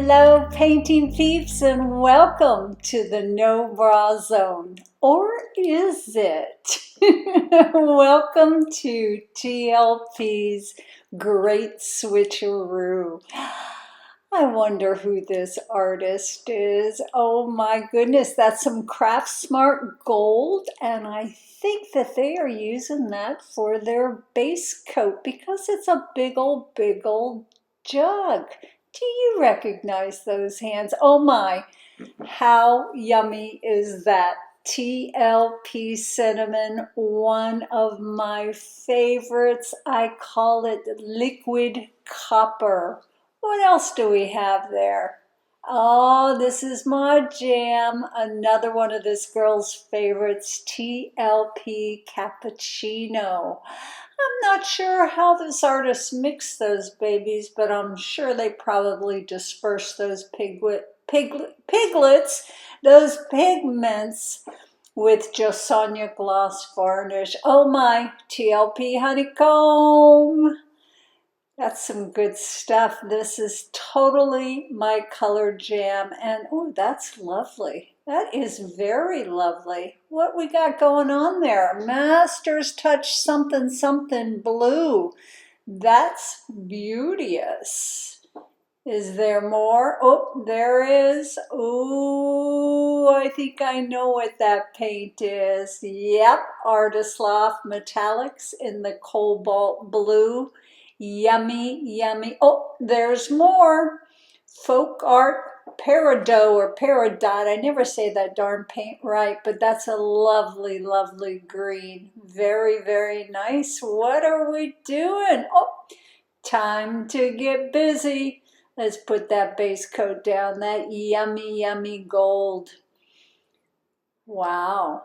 Hello, painting peeps, and welcome to the No Bra Zone. Or is it? Welcome to TLP's Great Switcheroo. I wonder who this artist is. Oh my goodness, that's some Craft Smart gold, and I think that they are using that for their base coat because it's a big old jug. Do you recognize those hands? Oh my, how yummy is that? TLP cinnamon, one of my favorites. I call it liquid copper. What else do we have there? Oh, this is my jam. Another one of this girl's favorites, TLP cappuccino. I'm not sure how this artist mixed those babies, but I'm sure they probably dispersed those piglets, those pigments with Josanya gloss varnish. Oh my, TLP honeycomb. That's some good stuff. This is totally my color jam. And oh, that's lovely. That is very lovely. What we got going on there? Master's Touch something something blue. That's beauteous. Is there more? Oh, there is. Oh, I think I know what that paint is. Yep, Artist Loft Metallics in the cobalt blue. Yummy, yummy. Oh, there's more. Folk Art Peridot or Peridot. I never say that darn paint right, but that's a lovely, lovely green. Very, very nice. What are we doing? Oh, time to get busy. Let's put that base coat down. That yummy, yummy gold. Wow.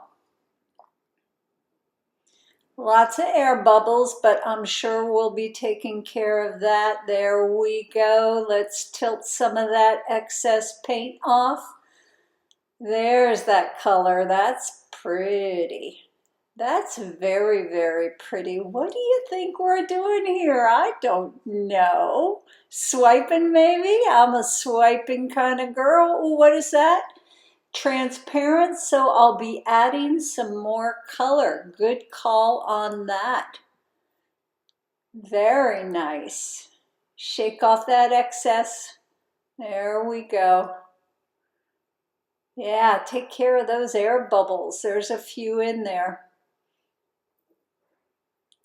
Lots of air bubbles, but I'm sure we'll be taking care of that. There we go. Let's tilt some of that excess paint off. There's that color. That's pretty. That's very, very pretty. What do you think we're doing here? I don't know. Swiping maybe? I'm a swiping kind of girl. Ooh, what is that? Transparent, so I'll be adding some more color. Good call on that. Very nice. Shake off that excess. There we go. Yeah, take care of those air bubbles. There's a few in there.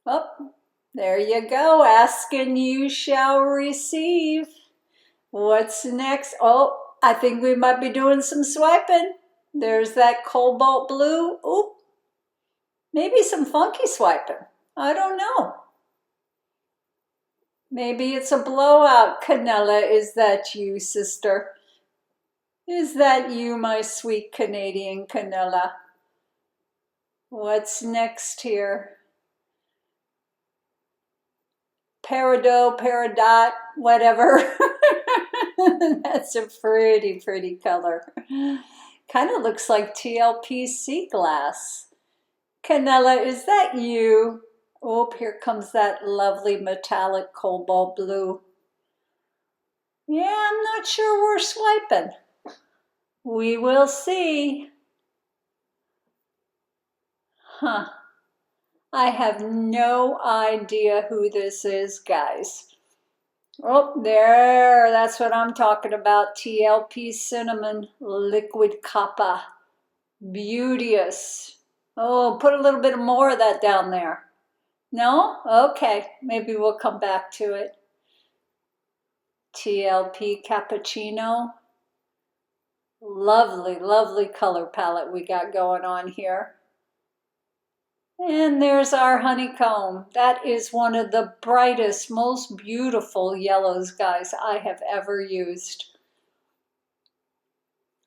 Oh, there you go. Ask and you shall receive. What's next? Oh, I think we might be doing some swiping. There's that cobalt blue. Oop, maybe some funky swiping. I don't know. Maybe it's a blowout. Canella, is that you, sister? Is that you, my sweet Canadian Canella? What's next here? Peridot, Peridot, whatever. That's a pretty, pretty color. Kind of looks like TLP sea glass. Canella, is that you? Oh, here comes that lovely metallic cobalt blue. Yeah, I'm not sure we're swiping. We will see. Huh. I have no idea who this is, guys. Oh, there, that's what I'm talking about. TLP cinnamon, liquid copper. Beauteous. Oh, put a little bit more of that down there. No? Okay, maybe we'll come back to it. TLP cappuccino. Lovely, lovely color palette we got going on here. And there's our honeycomb. That is one of the brightest, most beautiful yellows, guys, I have ever used.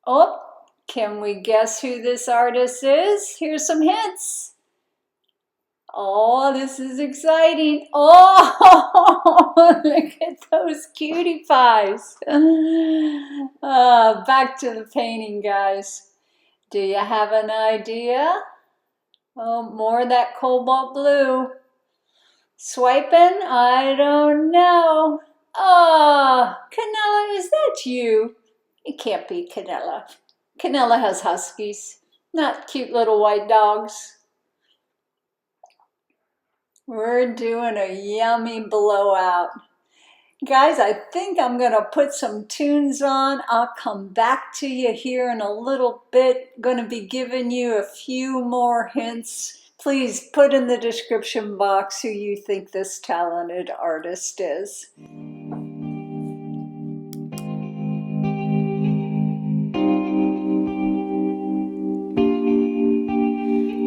Oh, can we guess who this artist is? Here's some hints. Oh, this is exciting. Oh, look at those cutie pies. Back to the painting, guys. Do you have an idea? Oh, more of that cobalt blue. Swiping? I don't know. Ah, Canella, is that you? It can't be Canella. Canella has huskies, not cute little white dogs. We're doing a yummy blowout. Guys, I think I'm going to put some tunes on. I'll come back to you here in a little bit. Going to be giving you a few more hints. Please put in the description box who you think this talented artist is.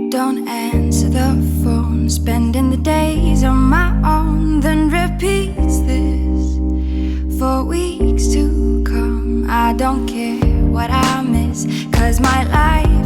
Don't answer the phone, spending the days on my own, then repeats this for weeks to come. I don't care what I miss, 'cause my life